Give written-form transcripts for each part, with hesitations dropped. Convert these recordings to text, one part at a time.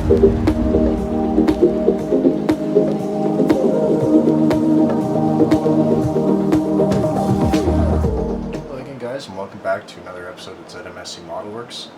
Hello again, guys, and welcome back to another episode of Z.M.S.C Model Works.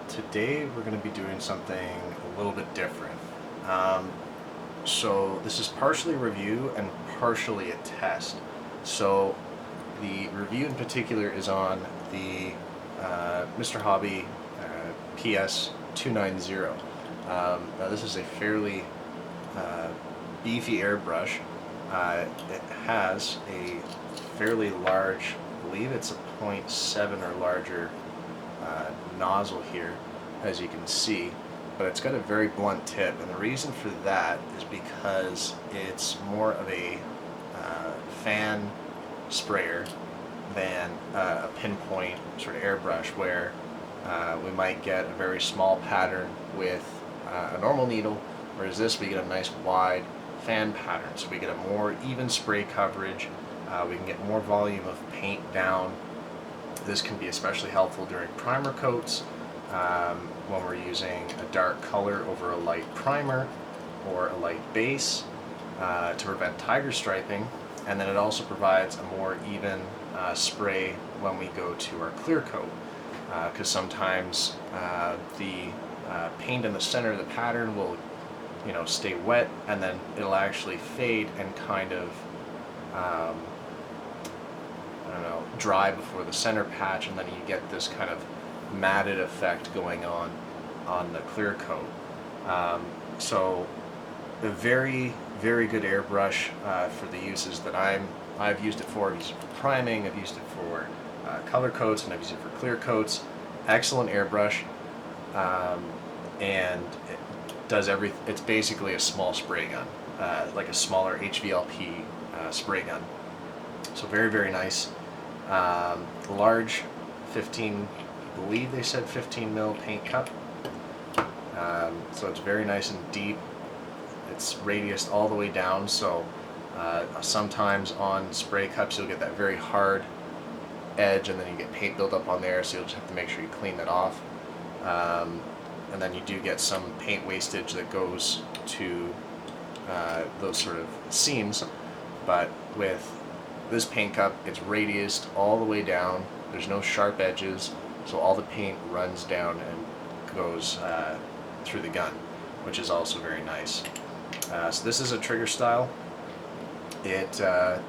Today we're going to be doing something a little bit different. So this is partially a review and partially a test. So the review in particular is on the Mr.Hobby PS-290. Now this is a fairly beefy airbrush. It has a fairly large, I believe it's a 0.7 or larger nozzle here, as you can see, but it's got a very blunt tip, and the reason for that is because it's more of a fan sprayer than a pinpoint sort of airbrush, where we might get a very small pattern with a normal needle, whereas this we get a nice wide fan pattern, so we get a more even spray coverage. We can get more volume of paint down. This can be especially helpful during primer coats, when we're using a dark color over a light primer or a light base to prevent tiger striping. And then it also provides a more even spray when we go to our clear coat, because sometimes the paint in the center of the pattern will, stay wet, and then it'll actually fade and kind of dry before the center patch, and then you get this kind of matted effect going on the clear coat. So a very, very good airbrush for the uses that I've used it for. I've used it for priming, I've used it for color coats, and I've used it for clear coats. Excellent airbrush, and it does everything. It's basically a small spray gun, like a smaller HVLP spray gun. So very, very nice. Large 15, I believe they said 15 mil paint cup. So it's very nice and deep. It's radiused all the way down, so sometimes on spray cups you'll get that very hard edge, and then you get paint buildup on there, so you'll just have to make sure you clean that off. And then you do get some paint wastage that goes to those sort of seams, but with this paint cup, it's radiused all the way down. There's no sharp edges, so all the paint runs down and goes through the gun, which is also very nice. So this is a trigger style. It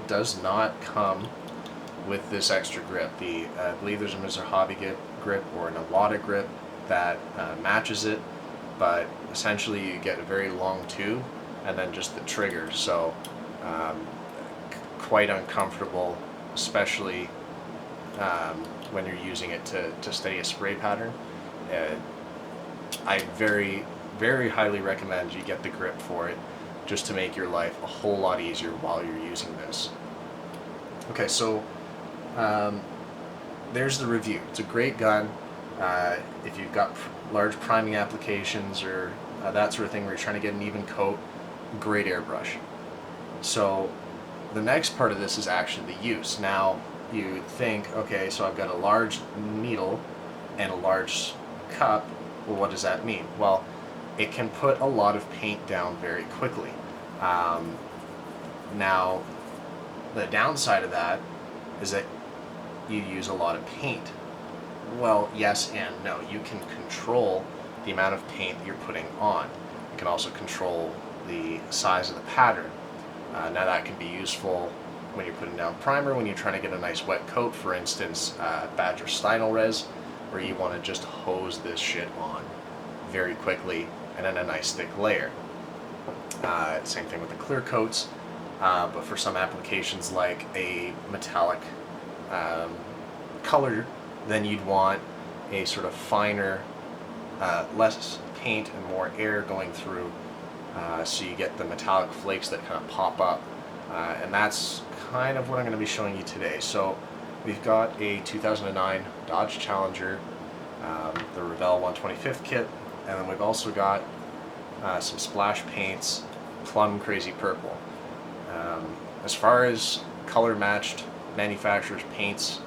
does not come with this extra grip. I believe there's a Mr. Hobby grip or an Iwata grip that matches it, but essentially you get a very long tube and then just the trigger. So quite uncomfortable, especially when you're using it to steady a spray pattern. I very, very highly recommend you get the grip for it, just to make your life a whole lot easier while you're using this. Okay, so there's the review. It's a great gun. If you've got large priming applications or that sort of thing where you're trying to get an even coat, great airbrush. So the next part of this is actually the use. Now you think, okay, so I've got a large needle and a large cup. Well, what does that mean? Well, it can put a lot of paint down very quickly. Now, the downside of that is that you use a lot of paint. Well, yes and no. You can control the amount of paint that you're putting on. You can also control the size of the pattern. Now that can be useful when you're putting down primer, when you're trying to get a nice wet coat, for instance, Badger Stynel Res, where you want to just hose this shit on very quickly and in a nice thick layer. Same thing with the clear coats, but for some applications like a metallic color, then you'd want a sort of finer, less paint and more air going through, so you get the metallic flakes that kind of pop up, and that's kind of what I'm going to be showing you today. So we've got a 2009 Dodge Challenger, the Revell 125th kit, and then we've also got some splash paints, Plum Crazy Purple. As far as color matched manufacturers' paints,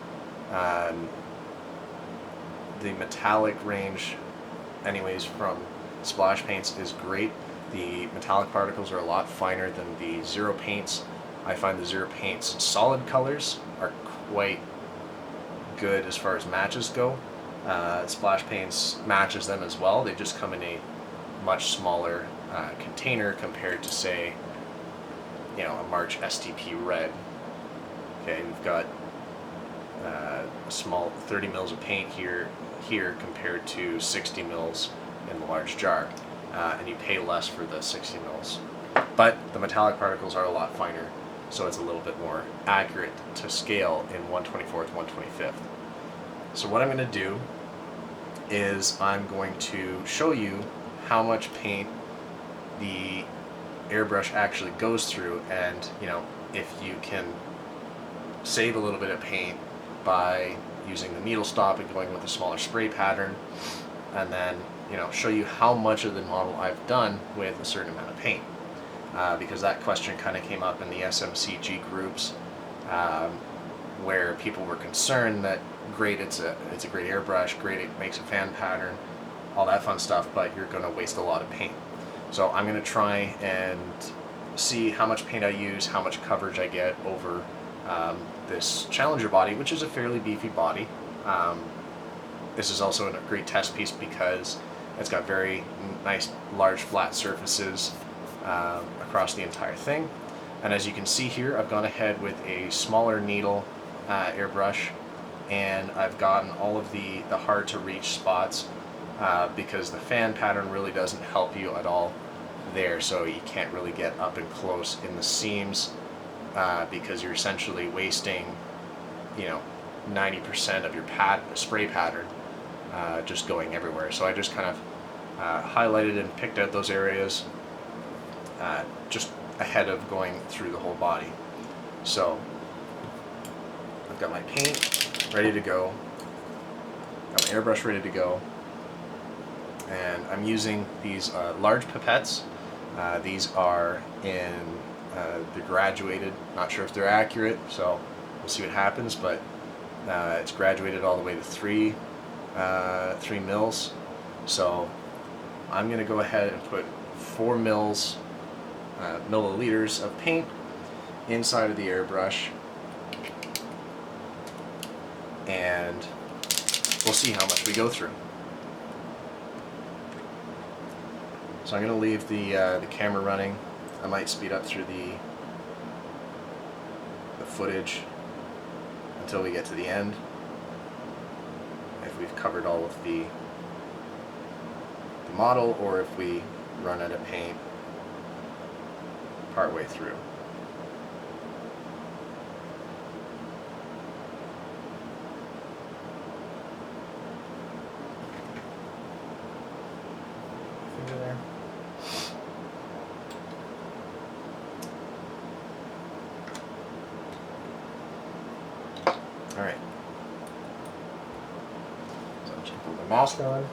the metallic range anyways from splash paints is great. The metallic particles are a lot finer than the zero paints. I find the zero paints solid colors are quite good as far as matches go. Splash paints matches them as well. They just come in a much smaller container compared to, say, a March STP red. Okay, we've got a small 30 mils of paint here compared to 60 mils in the large jar, and you pay less for the 60 mils. But the metallic particles are a lot finer, so it's a little bit more accurate to scale in 1/24th, 1/25th. So what I'm going to do is I'm going to show you how much paint the airbrush actually goes through, and if you can save a little bit of paint by using the needle stop and going with a smaller spray pattern, and then show you how much of the model I've done with a certain amount of paint, because that question kind of came up in the SMCG groups, where people were concerned that great, it's a great airbrush, great, it makes a fan pattern, all that fun stuff, but you're going to waste a lot of paint. So I'm going to try and see how much paint I use, how much coverage I get over this Challenger body, which is a fairly beefy body. This is also a great test piece because it's got very nice large flat surfaces across the entire thing. And as you can see here, I've gone ahead with a smaller needle airbrush, and I've gotten all of the hard to reach spots because the fan pattern really doesn't help you at all there, so you can't really get up and close in the seams because you're essentially wasting 90% of your spray pattern just going everywhere. So I just kind of highlighted and picked out those areas just ahead of going through the whole body. So I've got my paint ready to go, got my airbrush ready to go, and I'm using these large pipettes. These are in the graduated, not sure if they're accurate, so we'll see what happens, but it's graduated all the way to 3 mils. So I'm going to go ahead and put 4 milliliters of paint inside of the airbrush, and we'll see how much we go through. So I'm going to leave the camera running. I might speed up through the footage until we get to the end, if we've covered all of the model, or if we run out of paint partway through. Finger there. All right. So I'm just put the mask on.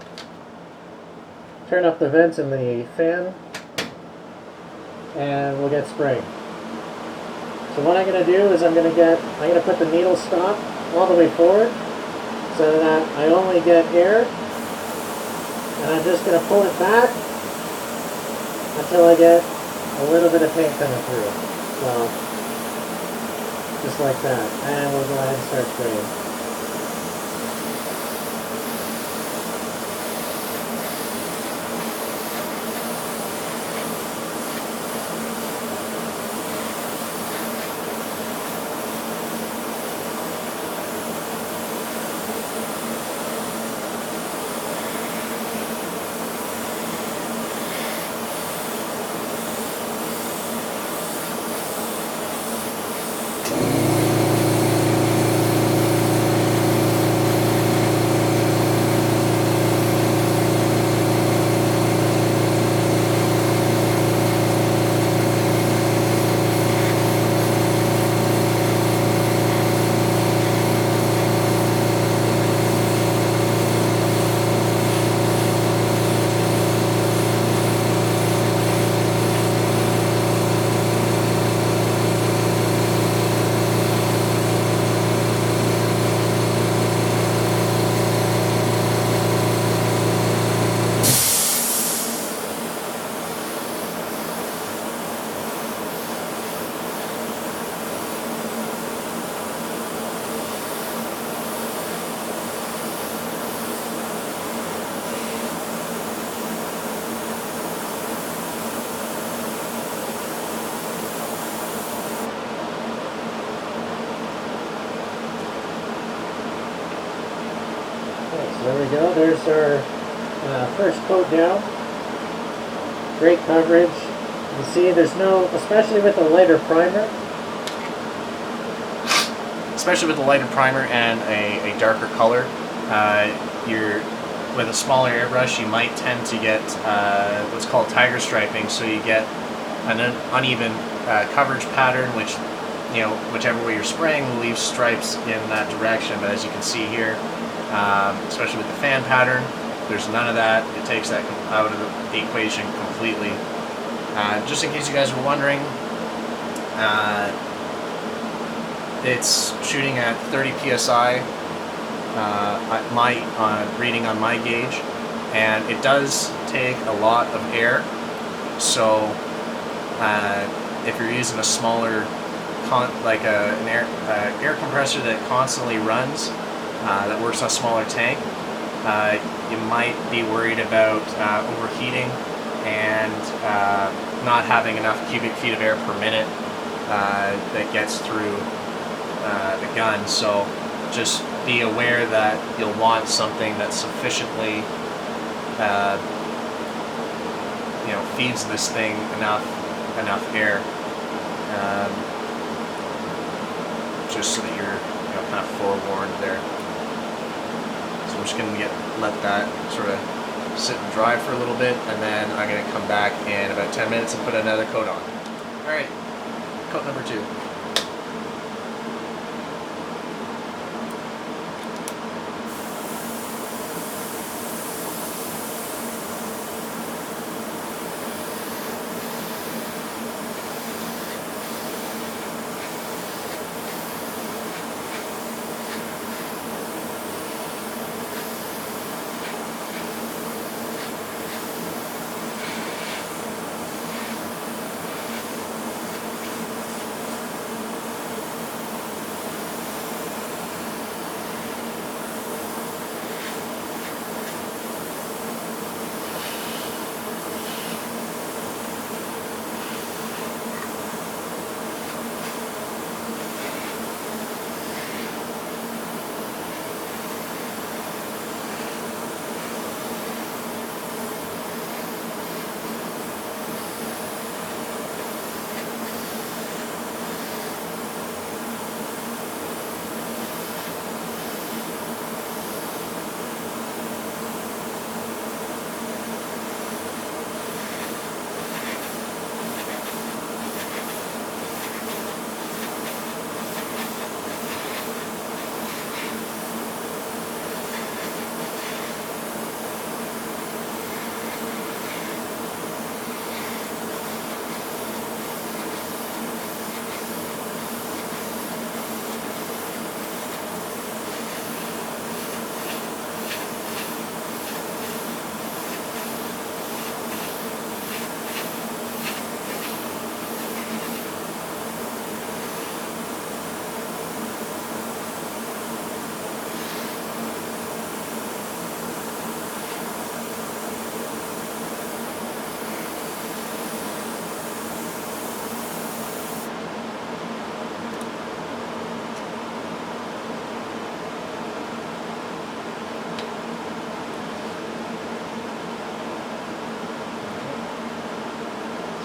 Turn up the vents in the fan, and we'll get spraying. So what I'm going to do is I'm going to put the needle stop all the way forward so that I only get air, and I'm just going to pull it back until I get a little bit of paint coming through. So just like that, and we'll go ahead and start spraying. there we go. There's our first coat down. Great coverage. You see there's no, especially with a lighter primer. Especially with a lighter primer and a darker color, with a smaller airbrush, you might tend to get what's called tiger striping. So you get an uneven coverage pattern, which, you know, whichever way you're spraying will leave stripes in that direction. But as you can see here, especially with the fan pattern, there's none of that. It takes that out of the equation completely. Just in case you guys were wondering, it's shooting at 30 psi, reading on my gauge, and it does take a lot of air. So if you're using a smaller, like an air compressor that constantly runs, that works on a smaller tank, you might be worried about overheating and not having enough cubic feet of air per minute that gets through the gun. So just be aware that you'll want something that sufficiently you know, feeds this thing enough air, just so that you're, you know, kind of forewarned there. So I'm just going to let that sort of sit and dry for a little bit, and then I'm going to come back in about 10 minutes and put another coat on. Alright, coat number 2.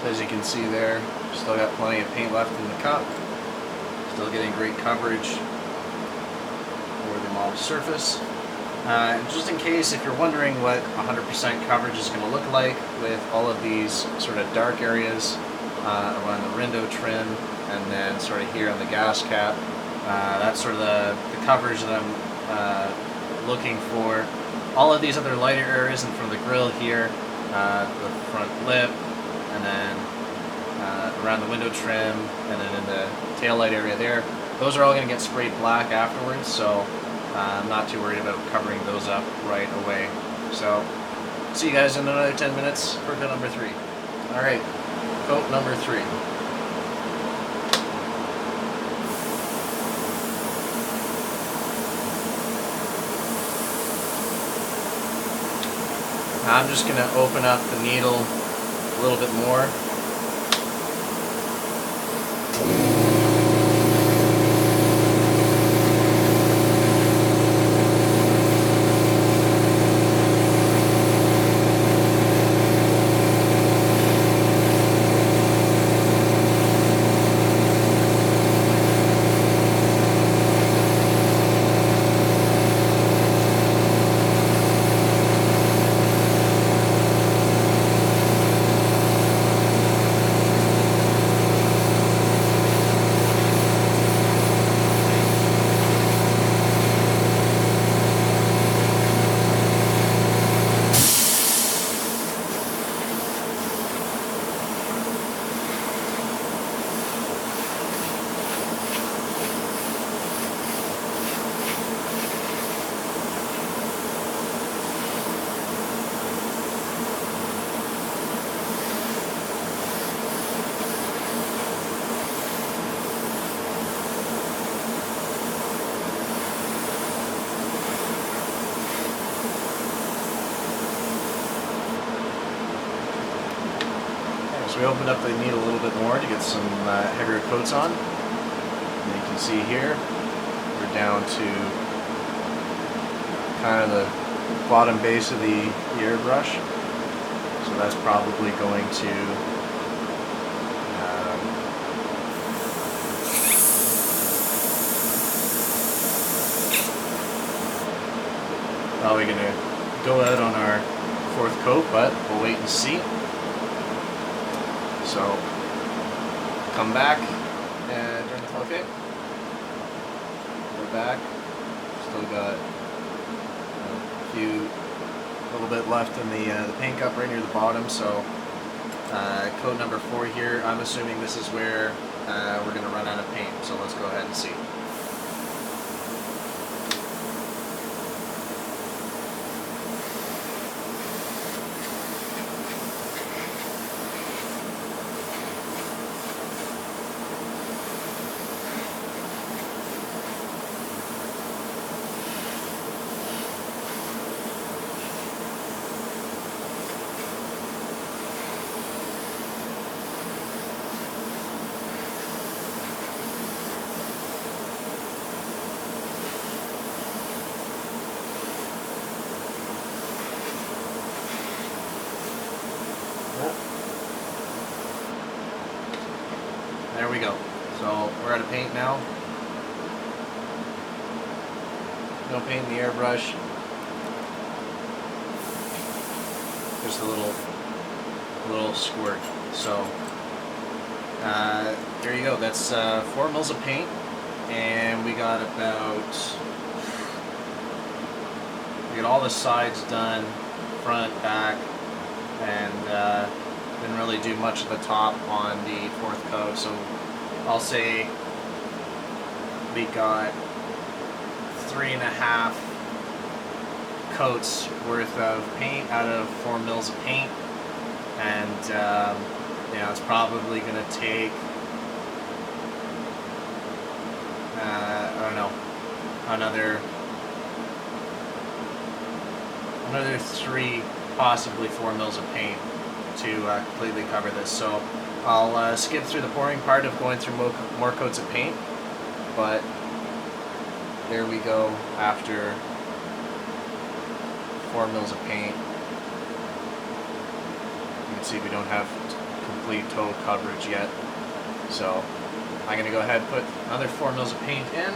As you can see there, still got plenty of paint left in the cup. Still getting great coverage over the model surface. Just in case, if you're wondering what 100% coverage is going to look like with all of these sort of dark areas around the window trim, and then sort of here on the gas cap, that's sort of the coverage that I'm looking for. All of these other lighter areas, and from the grill here, the front lip, and then around the window trim, and then in the tail light area there, those are all going to get sprayed black afterwards, so I'm not too worried about covering those up right away. So see you guys in another 10 minutes for coat number 3. Alright, coat number 3. I'm just going to open up the needle a little bit more. So we opened up the needle a little bit more to get some heavier coats on. And you can see here, we're down to kind of the bottom base of the airbrush. So that's probably going to probably going to go out on our 4th coat, but we'll wait and see. So come back and okay. We're back. Still got a little bit left in the paint cup right near the bottom. So coat number 4 here. I'm assuming this is where we're going to run out of paint. So let's go ahead and see. There we go. So we're out of paint now. No paint in the airbrush. Just a little squirt. So there you go. That's 4 mils of paint, and we got all the sides done, front, back, and didn't really do much of the top on the 4th coat. So I'll say we got 3.5 coats worth of paint out of 4 mils of paint, and you know, it's probably going to take I don't know, another 3, possibly 4 mils of paint to completely cover this. So I'll skip through the pouring part of going through more coats of paint, but there we go after 4 mils of paint. You can see we don't have complete total coverage yet. So I'm going to go ahead and put another 4 mils of paint in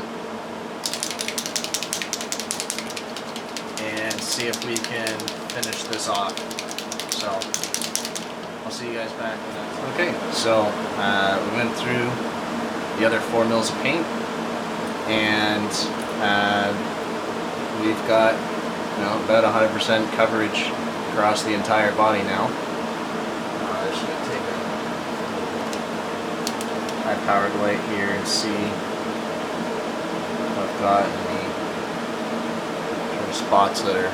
and see if we can finish this off. So I'll see you guys back in that. Okay, so we went through the other 4 mils of paint, and we've got, you know, about 100% coverage across the entire body now. I'm just going to take a high-powered light here and see what I've got in the sort of spots that are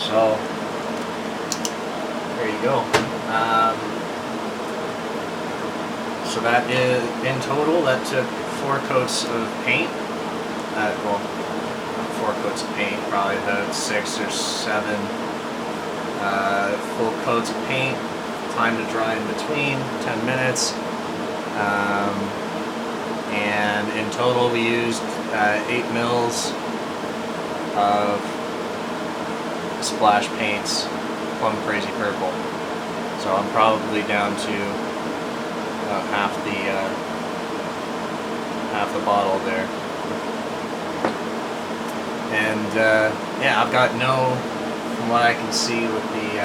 so there you go. So that is, in total, that took 4 coats of paint. Well, 4 coats of paint, probably about 6 or 7 full coats of paint. Time to dry in between, 10 minutes. And in total we used 8 mils of splash paints, Plum Crazy Purple. So I'm probably down to half the bottle there. And yeah, I've got from what I can see with the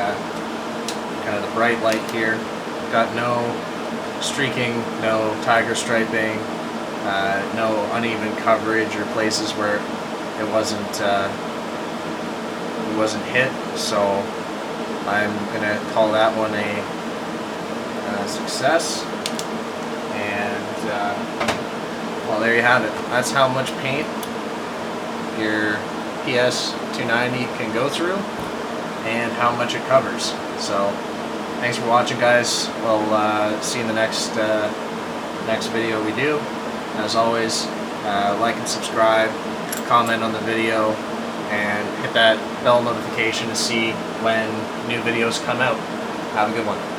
kind of the bright light here, got no streaking, no tiger striping, no uneven coverage or places where it wasn't hit. So I'm gonna call that one a success. And well, there you have it. That's how much paint your PS-290 can go through and how much it covers. So thanks for watching, guys. We'll see you in the next video we do. As always, like and subscribe, comment on the video, and hit that bell notification to see when new videos come out. Have a good one.